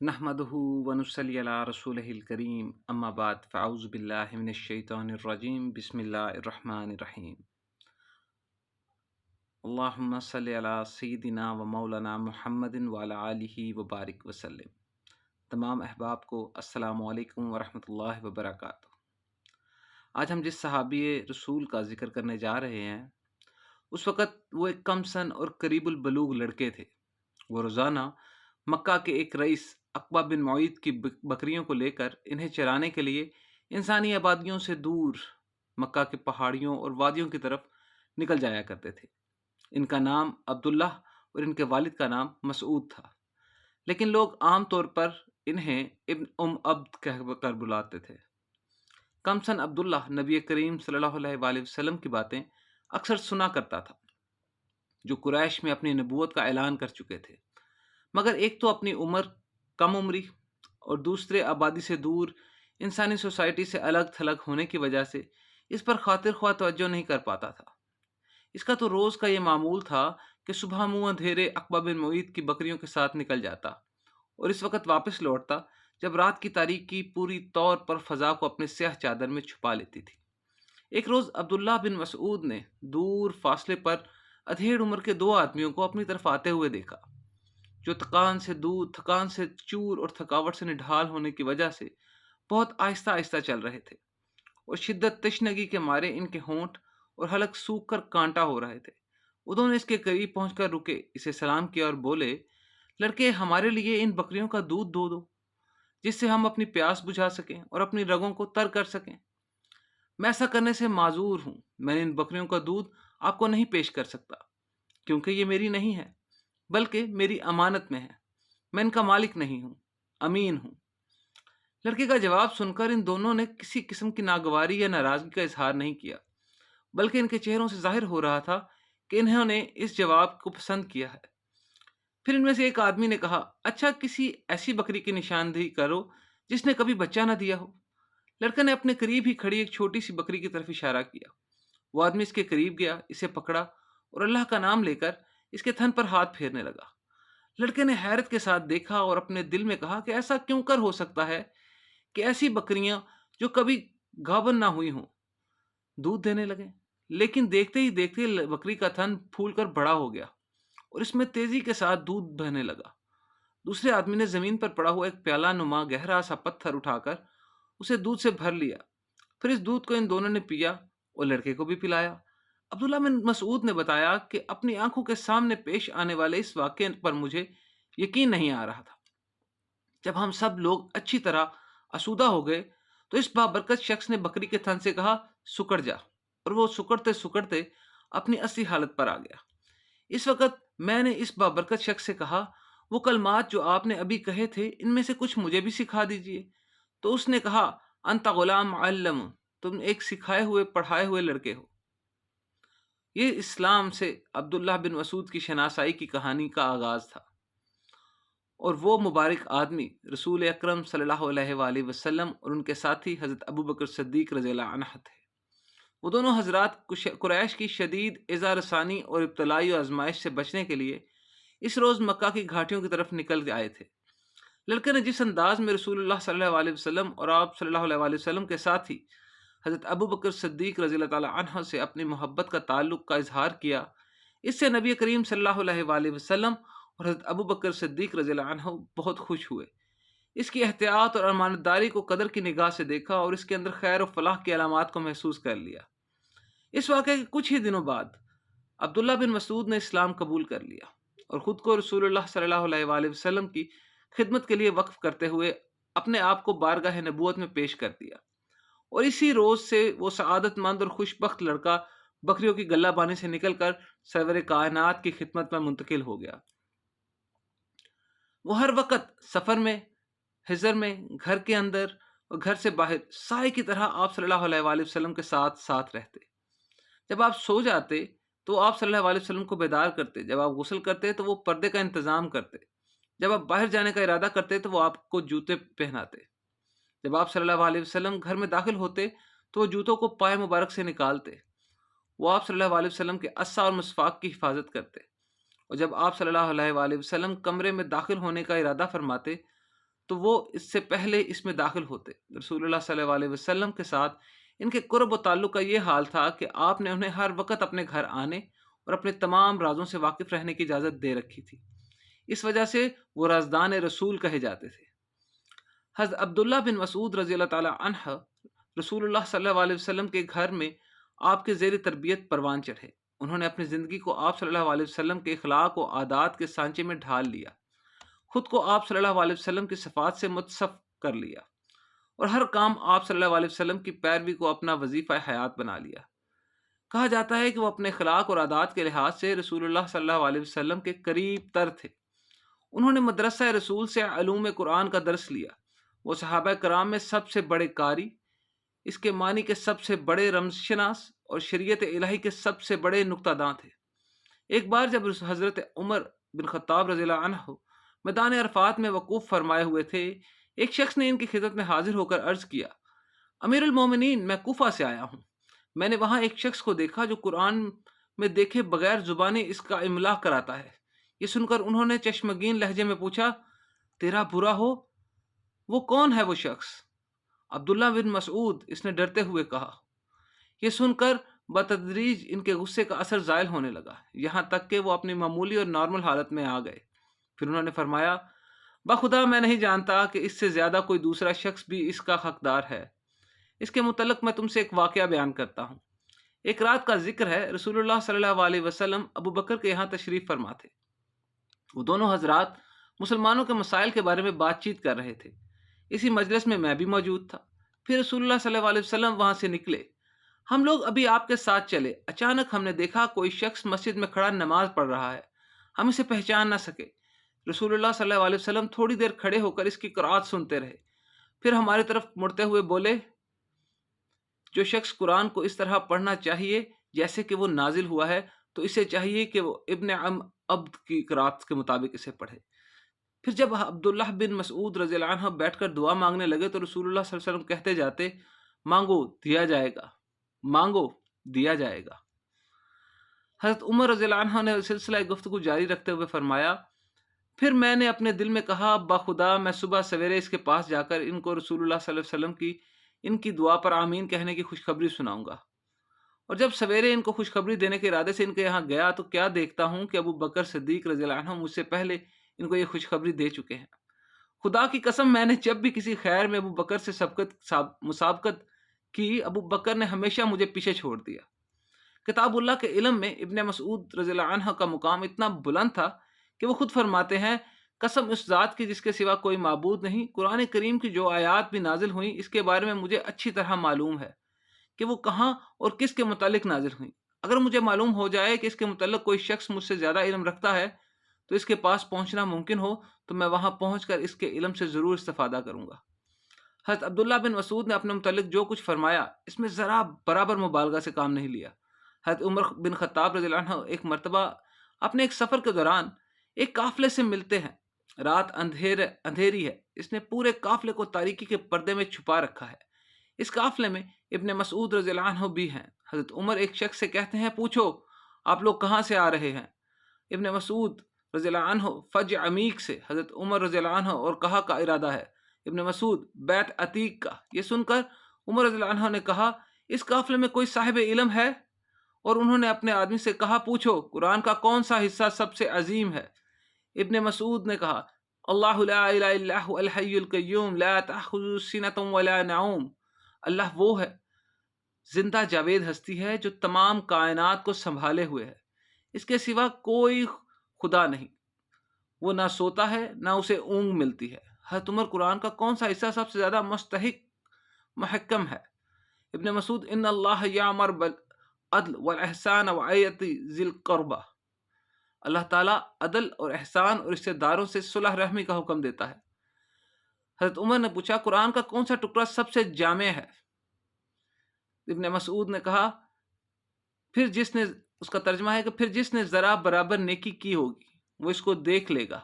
نحمده ونصلي على رسوله الكريم اما بعد فاعوذ بالله من الشيطان الرجيم بسم الله الرحمن الرحیم اللهم صل على سیدنا و مولانا محمد وعلى آلہ وبارک وسلم۔ تمام احباب کو السلام علیکم ورحمۃ اللہ وبرکاتہ۔ آج ہم جس صحابی رسول کا ذکر کرنے جا رہے ہیں اس وقت وہ ایک کم سن اور قریب البلوغ لڑکے تھے۔ وہ روزانہ مکہ کے ایک رئیس عقبہ بن معیط کی بکریوں کو لے کر انہیں چرانے کے لیے انسانی آبادیوں سے دور مکہ کے پہاڑیوں اور وادیوں کی طرف نکل جایا کرتے تھے۔ ان کا نام عبداللہ اور ان کے والد کا نام مسعود تھا، لیکن لوگ عام طور پر انہیں ابن عبد کہہ کر بلاتے تھے۔ کم سن عبداللہ نبی کریم صلی اللہ علیہ وآلہ وسلم کی باتیں اکثر سنا کرتا تھا، جو قریش میں اپنی نبوت کا اعلان کر چکے تھے، مگر ایک تو اپنی کم عمری اور دوسرے آبادی سے دور انسانی سوسائٹی سے الگ تھلگ ہونے کی وجہ سے اس پر خاطر خواہ توجہ نہیں کر پاتا تھا۔ اس کا تو روز کا یہ معمول تھا کہ صبح منہ اندھیرے عقبہ بن معیط کی بکریوں کے ساتھ نکل جاتا اور اس وقت واپس لوٹتا جب رات کی تاریکی پوری طور پر فضا کو اپنے سیاہ چادر میں چھپا لیتی تھی۔ ایک روز عبداللہ بن مسعود نے دور فاصلے پر ادھیڑ عمر کے دو آدمیوں کو اپنی طرف آتے ہوئے دیکھا، جو تھکان سے چور اور تھکاوٹ سے نڈھال ہونے کی وجہ سے بہت آہستہ آہستہ چل رہے تھے، اور شدت تشنگی کے مارے ان کے ہونٹ اور حلق سوکھ کر کانٹا ہو رہے تھے۔ وہ دونوں اس کے قریب پہنچ کر رکے، اسے سلام کیا اور بولے، لڑکے ہمارے لیے ان بکریوں کا دودھ دو دو، جس سے ہم اپنی پیاس بجھا سکیں اور اپنی رگوں کو تر کر سکیں۔ میں ایسا کرنے سے معذور ہوں، میں نے ان بکریوں کا دودھ آپ کو نہیں پیش کر سکتا، کیونکہ یہ میری نہیں ہے بلکہ میری امانت میں ہے۔ میں ان کا مالک نہیں ہوں، امین ہوں۔ لڑکے کا جواب سن کر ان دونوں نے کسی قسم کی ناگواری یا ناراضگی کا اظہار نہیں کیا، بلکہ ان کے چہروں سے ظاہر ہو رہا تھا کہ انہوں نے اس جواب کو پسند کیا ہے۔ پھر ان میں سے ایک آدمی نے کہا، اچھا کسی ایسی بکری کی نشاندہی کرو جس نے کبھی بچہ نہ دیا ہو۔ لڑکے نے اپنے قریب ہی کھڑی ایک چھوٹی سی بکری کی طرف اشارہ کیا۔ وہ آدمی اس کے قریب گیا، اسے پکڑا اور اللہ کا نام لے کر اس کے تھن پر ہاتھ پھیرنے لگا۔ لڑکے نے حیرت کے ساتھ دیکھا اور اپنے دل میں کہا کہ ایسا کیوں کر ہو سکتا ہے کہ ایسی بکریاں جو کبھی گابن نہ ہوئی ہوں دودھ دینے لگے۔ لیکن دیکھتے ہی دیکھتے بکری کا تھن پھول کر بڑا ہو گیا اور اس میں تیزی کے ساتھ دودھ بہنے لگا۔ دوسرے آدمی نے زمین پر پڑا ہوا ایک پیالہ نما گہرا سا پتھر اٹھا کر اسے دودھ سے بھر لیا، پھر اس دودھ کو ان دونوں نے پیا اور لڑکے کو بھی پلایا۔ عبداللہ بن مسعود نے بتایا کہ اپنی آنکھوں کے سامنے پیش آنے والے اس واقعے پر مجھے یقین نہیں آ رہا تھا۔ جب ہم سب لوگ اچھی طرح آسودہ ہو گئے تو اس بابرکت شخص نے بکری کے تھن سے کہا، سکڑ جا، اور وہ سکڑتے سکڑتے اپنی اصلی حالت پر آ گیا۔ اس وقت میں نے اس بابرکت شخص سے کہا، وہ کلمات جو آپ نے ابھی کہے تھے ان میں سے کچھ مجھے بھی سکھا دیجئے۔ تو اس نے کہا، انت غلام معلم، تم ایک سکھائے ہوئے پڑھائے ہوئے لڑکے ہو۔ یہ اسلام سے عبداللہ بن مسعود کی شناسائی کی کہانی کا آغاز تھا، اور وہ مبارک آدمی رسول اکرم صلی اللہ علیہ وآلہ وسلم اور ان کے ساتھی حضرت ابوبکر صدیق رضی اللہ عنہ تھے۔ وہ دونوں حضرات قریش کی شدید ایذا رسانی اور ابتلائی و آزمائش سے بچنے کے لیے اس روز مکہ کی گھاٹیوں کی طرف نکل آئے تھے۔ لڑکے نے جس انداز میں رسول اللہ صلی اللہ علیہ وسلم اور آپ صلی اللہ علیہ وسلم کے ساتھی حضرت ابوبکر صدیق رضی اللہ تعالی عنہ سے اپنی محبت کا تعلق کا اظہار کیا، اس سے نبی کریم صلی اللہ علیہ وآلہ وسلم اور حضرت ابوبکر صدیق رضی اللہ عنہ بہت خوش ہوئے۔ اس کی احتیاط اور امانت داری کو قدر کی نگاہ سے دیکھا اور اس کے اندر خیر و فلاح کی علامات کو محسوس کر لیا۔ اس واقعے کے کچھ ہی دنوں بعد عبداللہ بن مسعود نے اسلام قبول کر لیا اور خود کو رسول اللہ صلی اللہ علیہ وآلہ وسلم کی خدمت کے لیے وقف کرتے ہوئے اپنے آپ کو بارگاہ نبوت میں پیش کر دیا، اور اسی روز سے وہ سعادت مند اور خوش بخت لڑکا بکریوں کی گلہ بانی سے نکل کر سرور کائنات کی خدمت میں منتقل ہو گیا۔ وہ ہر وقت سفر میں، حضر میں، گھر کے اندر اور گھر سے باہر سائے کی طرح آپ صلی اللہ علیہ وآلہ وسلم کے ساتھ ساتھ رہتے۔ جب آپ سو جاتے تو آپ صلی اللہ علیہ وسلم کو بیدار کرتے، جب آپ غسل کرتے تو وہ پردے کا انتظام کرتے، جب آپ باہر جانے کا ارادہ کرتے تو وہ آپ کو جوتے پہناتے، جب آپ صلی اللہ علیہ وسلم گھر میں داخل ہوتے تو وہ جوتوں کو پائے مبارک سے نکالتے، وہ آپ صلی اللہ علیہ وسلم کے عصا اور مسواک کی حفاظت کرتے، اور جب آپ صلی اللہ علیہ وآلہ وسلم کمرے میں داخل ہونے کا ارادہ فرماتے تو وہ اس سے پہلے اس میں داخل ہوتے۔ رسول اللہ صلی اللہ علیہ وسلم کے ساتھ ان کے قرب و تعلق کا یہ حال تھا کہ آپ نے انہیں ہر وقت اپنے گھر آنے اور اپنے تمام رازوں سے واقف رہنے کی اجازت دے رکھی تھی۔ اس وجہ سے وہ رازدان رسول کہے جاتے تھے۔ حضرت عبداللہ بن مسعود رضی اللہ تعالی عنہ رسول اللہ صلی اللہ علیہ وسلم کے گھر میں آپ کے زیر تربیت پروان چڑھے۔ انہوں نے اپنی زندگی کو آپ صلی اللہ علیہ وسلم کے اخلاق و عادات کے سانچے میں ڈھال لیا، خود کو آپ صلی اللہ علیہ وسلم کی صفات سے متصف کر لیا اور ہر کام آپ صلی اللہ علیہ وسلم کی پیروی کو اپنا وظیفہ حیات بنا لیا۔ کہا جاتا ہے کہ وہ اپنے اخلاق اور عادات کے لحاظ سے رسول اللہ صلی اللہ علیہ وسلم کے قریب تر تھے۔ انہوں نے مدرسہ رسول سے علوم قرآن کا درس لیا۔ وہ صحابہ کرام میں سب سے بڑے قاری، اس کے معنی کے سب سے بڑے رمز شناس اور شریعت الہی کے سب سے بڑے نکتہ داں تھے۔ ایک بار جب حضرت عمر بن خطاب رضی اللہ عنہ میدان عرفات میں وقوف فرمائے ہوئے تھے، ایک شخص نے ان کی خدمت میں حاضر ہو کر عرض کیا، امیر المومنین، میں کوفہ سے آیا ہوں۔ میں نے وہاں ایک شخص کو دیکھا جو قرآن میں دیکھے بغیر زبانی اس کا املا کراتا ہے۔ یہ سن کر انہوں نے چشمگین لہجے میں پوچھا، تیرا برا ہو، وہ کون ہے وہ شخص؟ عبداللہ بن مسعود، اس نے ڈرتے ہوئے کہا۔ یہ سن کر بتدریج ان کے غصے کا اثر زائل ہونے لگا، یہاں تک کہ وہ اپنی معمولی اور نارمل حالت میں آ گئے۔ پھر انہوں نے فرمایا، بخدا میں نہیں جانتا کہ اس سے زیادہ کوئی دوسرا شخص بھی اس کا حقدار ہے۔ اس کے متعلق میں تم سے ایک واقعہ بیان کرتا ہوں۔ ایک رات کا ذکر ہے، رسول اللہ صلی اللہ علیہ وسلم ابو بکر کے یہاں تشریف فرما تھے۔ وہ دونوں حضرات مسلمانوں کے مسائل کے بارے میں بات چیت کر رہے تھے۔ اسی مجلس میں بھی موجود تھا۔ پھر رسول اللہ صلی اللہ علیہ وسلم وہاں سے نکلے۔ ہم لوگ ابھی آپ کے ساتھ چلے، اچانک ہم نے دیکھا کوئی شخص مسجد میں کھڑا نماز پڑھ رہا ہے، ہم اسے پہچان نہ سکے۔ رسول اللہ صلی اللہ علیہ وسلم تھوڑی دیر کھڑے ہو کر اس کی قرات سنتے رہے، پھر ہماری طرف مڑتے ہوئے بولے، جو شخص قرآن کو اس طرح پڑھنا چاہیے جیسے کہ وہ نازل ہوا ہے، تو اسے چاہیے کہ وہ ابن عبد کی قرات کے مطابق اسے پڑھے۔ پھر جب عبداللہ بن مسعود رضی اللہ عنہ بیٹھ کر دعا مانگنے لگے تو رسول اللہ صلی اللہ علیہ وسلم کہتے جاتے، مانگو دیا جائے گا، مانگو دیا جائے گا۔ حضرت عمر رضی اللہ عنہ نے سلسلہ گفتگو جاری رکھتے ہوئے فرمایا، پھر میں نے اپنے دل میں کہا، بخدا میں صبح سویرے اس کے پاس جا کر ان کو رسول اللہ صلی اللہ علیہ وسلم کی ان کی دعا پر آمین کہنے کی خوشخبری سناؤں گا۔ اور جب سویرے ان کو خوشخبری دینے کے ارادے سے ان کے یہاں گیا تو کیا دیکھتا ہوں کہ ابو بکر صدیق رضی اللہ عنہ مجھ سے پہلے ان کو یہ خوشخبری دے چکے ہیں۔ خدا کی قسم، میں نے جب بھی کسی خیر میں ابو بکر سے مسابقت کی، ابو بکر نے ہمیشہ مجھے پیچھے چھوڑ دیا۔ کتاب اللہ کے علم میں ابن مسعود رضی اللہ عنہ کا مقام اتنا بلند تھا کہ وہ خود فرماتے ہیں، قسم اس ذات کی جس کے سوا کوئی معبود نہیں، قرآن کریم کی جو آیات بھی نازل ہوئیں اس کے بارے میں مجھے اچھی طرح معلوم ہے کہ وہ کہاں اور کس کے متعلق نازل ہوئیں۔ اگر مجھے معلوم ہو جائے کہ اس کے متعلق کوئی شخص مجھ سے زیادہ علم رکھتا ہے تو اس کے پاس پہنچنا ممکن ہو تو میں وہاں پہنچ کر اس کے علم سے ضرور استفادہ کروں گا۔ حضرت عبداللہ بن مسعود نے اپنے متعلق جو کچھ فرمایا اس میں ذرا برابر مبالغہ سے کام نہیں لیا۔ حضرت عمر بن خطاب رضی اللہ عنہ ایک مرتبہ اپنے ایک سفر کے دوران ایک قافلے سے ملتے ہیں۔ رات اندھیری ہے، اس نے پورے قافلے کو تاریکی کے پردے میں چھپا رکھا ہے۔ اس قافلے میں ابن مسعود رضی اللہ عنہ بھی ہیں۔ حضرت عمر ایک شخص سے کہتے ہیں، پوچھو آپ لوگ کہاں سے آ رہے ہیں؟ ابن مسعود رضی اللہ عنہ فج عمیق سے حضرت عمر رضی اللہ عنہ اور کہا کا ارادہ ہے، ابن مسعود بیت عتیق کا۔ یہ سن کر عمر رضی اللہ عنہ نے کہا، اس قافلے میں کوئی صاحب علم ہے؟ اور انہوں نے اپنے آدمی سے کہا، پوچھو قرآن کا کون سا حصہ سب سے عظیم ہے؟ ابن مسعود نے کہا، اللہ لا الہ الا هو الحی القیوم لا تأخذہ سنۃ ولا نوم۔ اللہ وہ ہے، زندہ جاوید ہستی ہے جو تمام کائنات کو سنبھالے ہوئے ہے، اس کے سوا کوئی خدا نہیں، وہ نہ سوتا ہے نہ اسے اونگ ملتی ہے۔ حضرت عمر، قرآن کا کون سا حصہ سب سے زیادہ مستحق محکم ہے؟ ابن مسعود، ان اللہ یامر بالعدل والاحسان وایتی ذی القربہ۔ اللہ تعالیٰ عدل اور احسان اور رشتہ داروں سے صلح رحمی کا حکم دیتا ہے۔ حضرت عمر نے پوچھا، قرآن کا کون سا ٹکڑا سب سے جامع ہے؟ ابن مسعود نے کہا، پھر جس نے، اس کا ترجمہ ہے کہ پھر جس نے ذرا برابر نیکی کی ہوگی وہ اس کو دیکھ لے گا،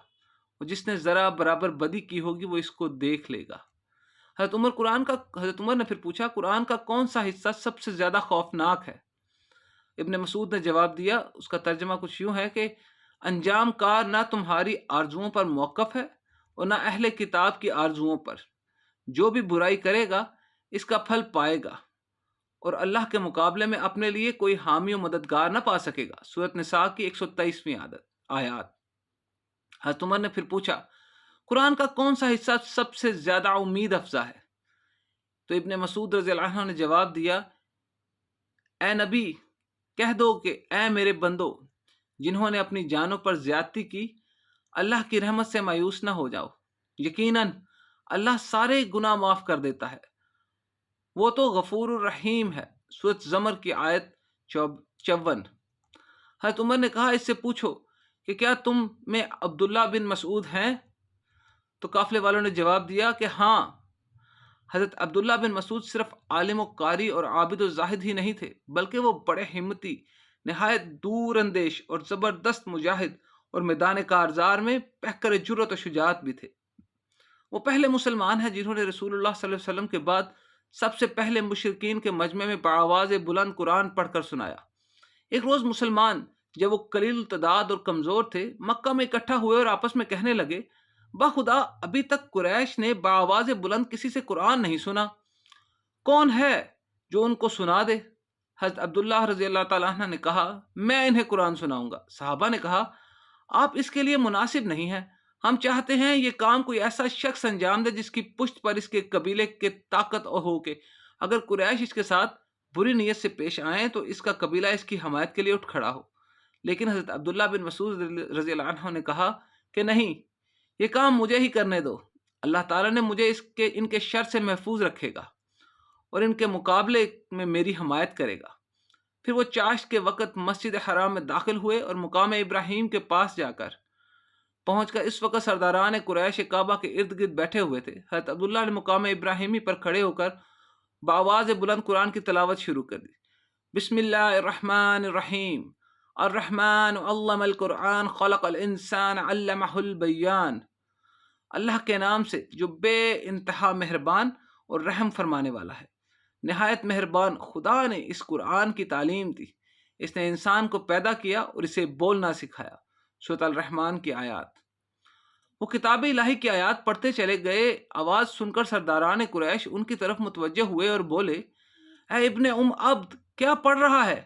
اور جس نے ذرا برابر بدی کی ہوگی وہ اس کو دیکھ لے گا۔ حضرت عمر نے پھر پوچھا، قرآن کا کون سا حصہ سب سے زیادہ خوفناک ہے؟ ابن مسعود نے جواب دیا، اس کا ترجمہ کچھ یوں ہے کہ انجام کار نہ تمہاری آرزوؤں پر موقف ہے اور نہ اہل کتاب کی آرزوؤں پر۔ جو بھی برائی کرے گا اس کا پھل پائے گا، اور اللہ کے مقابلے میں اپنے لیے کوئی حامی و مددگار نہ پا سکے گا۔ سورۃ نساء کی 123ویں آیات۔ حضرت عمر نے پھر پوچھا، قرآن کا کون سا حصہ سب سے زیادہ امید افزا ہے؟ تو ابن مسعود رضی اللہ عنہ نے جواب دیا، اے نبی، کہہ دو کہ اے میرے بندو، جنہوں نے اپنی جانوں پر زیادتی کی، اللہ کی رحمت سے مایوس نہ ہو جاؤ، یقیناً اللہ سارے گناہ معاف کر دیتا ہے، وہ تو غفور الرحیم ہے۔ سورۃ زمر کی آیت 54۔ حضرت عمر نے کہا، اس سے پوچھو کہ کیا تم میں عبداللہ بن مسعود ہیں؟ تو قافلے والوں نے جواب دیا کہ ہاں۔ حضرت عبداللہ بن مسعود صرف عالم و قاری اور عابد و زاہد ہی نہیں تھے، بلکہ وہ بڑے ہمتی، نہایت دور اندیش اور زبردست مجاہد اور میدان کارزار میں پیکر جرأت و شجاعت بھی تھے۔ وہ پہلے مسلمان ہیں جنہوں نے رسول اللہ صلی اللہ علیہ وسلم کے بعد سب سے پہلے مشرکین کے مجمع میں بآواز بلند قرآن پڑھ کر سنایا۔ ایک روز مسلمان، جب وہ قلیل التعداد اور کمزور تھے، مکہ میں اکٹھا ہوئے اور آپس میں کہنے لگے، بخدا ابھی تک قریش نے بآواز بلند کسی سے قرآن نہیں سنا، کون ہے جو ان کو سنا دے؟ حضرت عبداللہ رضی اللہ تعالیٰ عنہ نے کہا، میں انہیں قرآن سناؤں گا۔ صحابہ نے کہا، آپ اس کے لیے مناسب نہیں ہیں، ہم چاہتے ہیں یہ کام کوئی ایسا شخص انجام دے جس کی پشت پر اس کے قبیلے کے طاقت ہو کہ اگر قریش اس کے ساتھ بری نیت سے پیش آئیں تو اس کا قبیلہ اس کی حمایت کے لیے اٹھ کھڑا ہو۔ لیکن حضرت عبداللہ بن مسعود رضی اللہ عنہ نے کہا کہ نہیں، یہ کام مجھے ہی کرنے دو، اللہ تعالیٰ نے مجھے ان کے شر سے محفوظ رکھے گا اور ان کے مقابلے میں میری حمایت کرے گا۔ پھر وہ چاشت کے وقت مسجد حرام میں داخل ہوئے اور مقام ابراہیم کے پاس جا کر پہنچ کر اس وقت سرداران قریش کعبہ کے ارد گرد بیٹھے ہوئے تھے۔ حضرت عبداللہ نے مقام ابراہیمی پر کھڑے ہو کر بآواز بلند قرآن کی تلاوت شروع کر دی۔ بسم اللہ الرحمن الرحیم، الرحمن علم القرآن خلق الانسان علمہ البیان۔ اللہ کے نام سے جو بے انتہا مہربان اور رحم فرمانے والا ہے۔ نہایت مہربان خدا نے اس قرآن کی تعلیم دی، اس نے انسان کو پیدا کیا اور اسے بولنا سکھایا۔ سورۃ الرحمن کی آیات۔ وہ کتاب الہی کی آیات پڑھتے چلے گئے، آواز سن کر سرداران قریش ان کی طرف متوجہ ہوئے اور بولے، اے ابن عبد، کیا پڑھ رہا ہے؟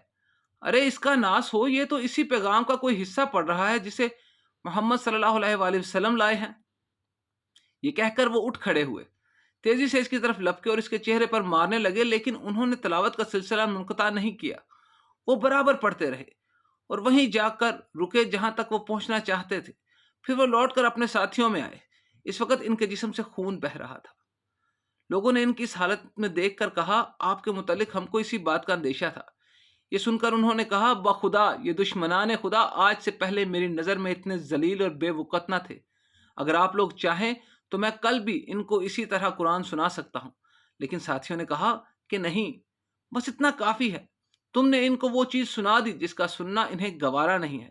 ارے اس کا ناس ہو، یہ تو اسی پیغام کا کوئی حصہ پڑھ رہا ہے جسے محمد صلی اللہ علیہ وآلہ وسلم لائے ہیں۔ یہ کہہ کر وہ اٹھ کھڑے ہوئے، تیزی سے اس کی طرف لپکے اور اس کے چہرے پر مارنے لگے، لیکن انہوں نے تلاوت کا سلسلہ منقطع نہیں کیا، وہ برابر پڑھتے رہے اور وہیں جا کر رکے جہاں تک وہ پہنچنا چاہتے تھے۔ پھر وہ لوٹ کر اپنے ساتھیوں میں آئے۔ اس وقت ان کے جسم سے خون بہہ رہا تھا۔ لوگوں نے ان کی اس حالت میں دیکھ کر کہا، آپ کے متعلق ہم کو اسی بات کا اندیشہ تھا۔ یہ سن کر انہوں نے کہا، بخدا یہ دشمنان خدا آج سے پہلے میری نظر میں اتنے ذلیل اور بے وقت نہ تھے۔ اگر آپ لوگ چاہیں تو میں کل بھی ان کو اسی طرح قرآن سنا سکتا ہوں۔ لیکن ساتھیوں نے کہا کہ نہیں، بس اتنا کافی ہے، تم نے ان کو وہ چیز سنا دی جس کا سننا انہیں گوارا نہیں ہے۔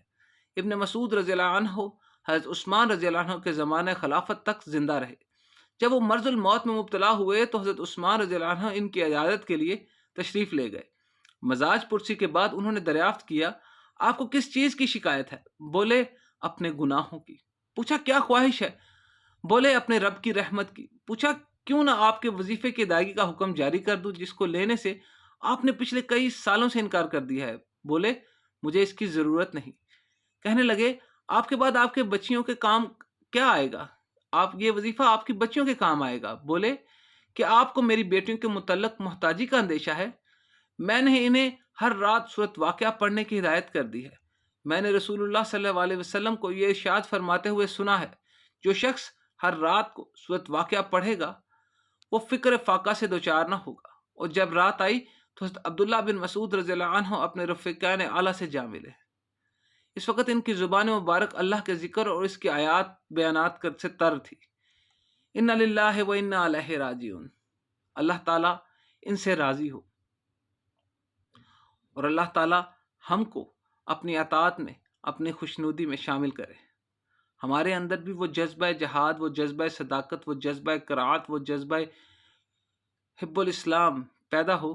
ابن مسعود رضی اللہ عنہ حضرت عثمان رضی اللہ عنہ کے زمانہ خلافت تک زندہ رہے۔ جب وہ مرض الموت میں مبتلا ہوئے تو حضرت عثمان رضی اللہ عنہ ان کی عیادت کے لیے تشریف لے گئے۔ مزاج پرسی کے بعد انہوں نے دریافت کیا، آپ کو کس چیز کی شکایت ہے؟ بولے، اپنے گناہوں کی۔ پوچھا، کیا خواہش ہے؟ بولے، اپنے رب کی رحمت کی۔ پوچھا، کیوں نہ آپ کے وظیفے کی ادائیگی کا حکم جاری کر دوں جس کو لینے سے آپ نے پچھلے کئی سالوں سے انکار کر دیا ہے؟ بولے، مجھے اس کی ضرورت نہیں۔ کہنے لگے، آپ کے بعد آپ کے بچیوں کے کام کیا آئے گا؟ یہ وظیفہ آپ کی بچیوں کے کام آئے گا۔ بولے کہ آپ کو میری بیٹیوں کے متعلق محتاجی کا اندیشہ ہے؟ میں نے انہیں ہر رات سورۃ واقعہ پڑھنے کی ہدایت کر دی ہے۔ میں نے رسول اللہ صلی اللہ علیہ وسلم کو یہ ارشاد فرماتے ہوئے سنا ہے، جو شخص ہر رات کو سورۃ واقعہ پڑھے گا وہ فکر فاقہ سے دوچار نہ ہوگا۔ اور جب رات آئی تو حضرت عبداللہ بن مسعود رضی اللہ عنہ اپنے رفیقین اعلیٰ سے جا ملے۔ اس وقت ان کی زبان مبارک اللہ کے ذکر اور اس کی آیات بیانات سے تر تھی۔ انا للہ و انا الیہ راجعون۔ اللہ تعالیٰ ان سے راضی ہو اور اللہ تعالیٰ ہم کو اپنی اطاعت میں، اپنی خوشنودی میں شامل کرے۔ ہمارے اندر بھی وہ جذبہ جہاد، وہ جذبہ صداقت، وہ جذبہ قرات، وہ جذبہ حب الاسلام پیدا ہو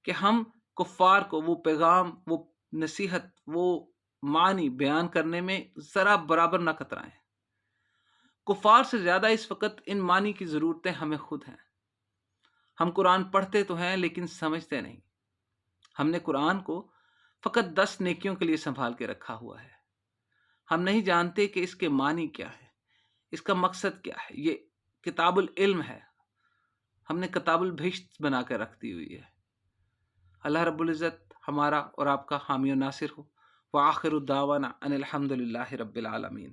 کہ ہم کفار کو وہ پیغام، وہ نصیحت، وہ معنی بیان کرنے میں ذرا برابر نہ کترائیں۔ کفار سے زیادہ اس وقت ان معنی کی ضرورتیں ہمیں خود ہیں۔ ہم قرآن پڑھتے تو ہیں لیکن سمجھتے نہیں۔ ہم نے قرآن کو فقط 10 نیکیوں کے لیے سنبھال کے رکھا ہوا ہے۔ ہم نہیں جانتے کہ اس کے معنی کیا ہے، اس کا مقصد کیا ہے۔ یہ کتاب العلم ہے، ہم نے کتاب البہشت بنا کر رکھ دی ہوئی ہے۔ اللہ رب العزت ہمارا اور آپ کا حامی و ناصر ہو۔ وآخر دعوانا ان الحمد للہ رب العالمین۔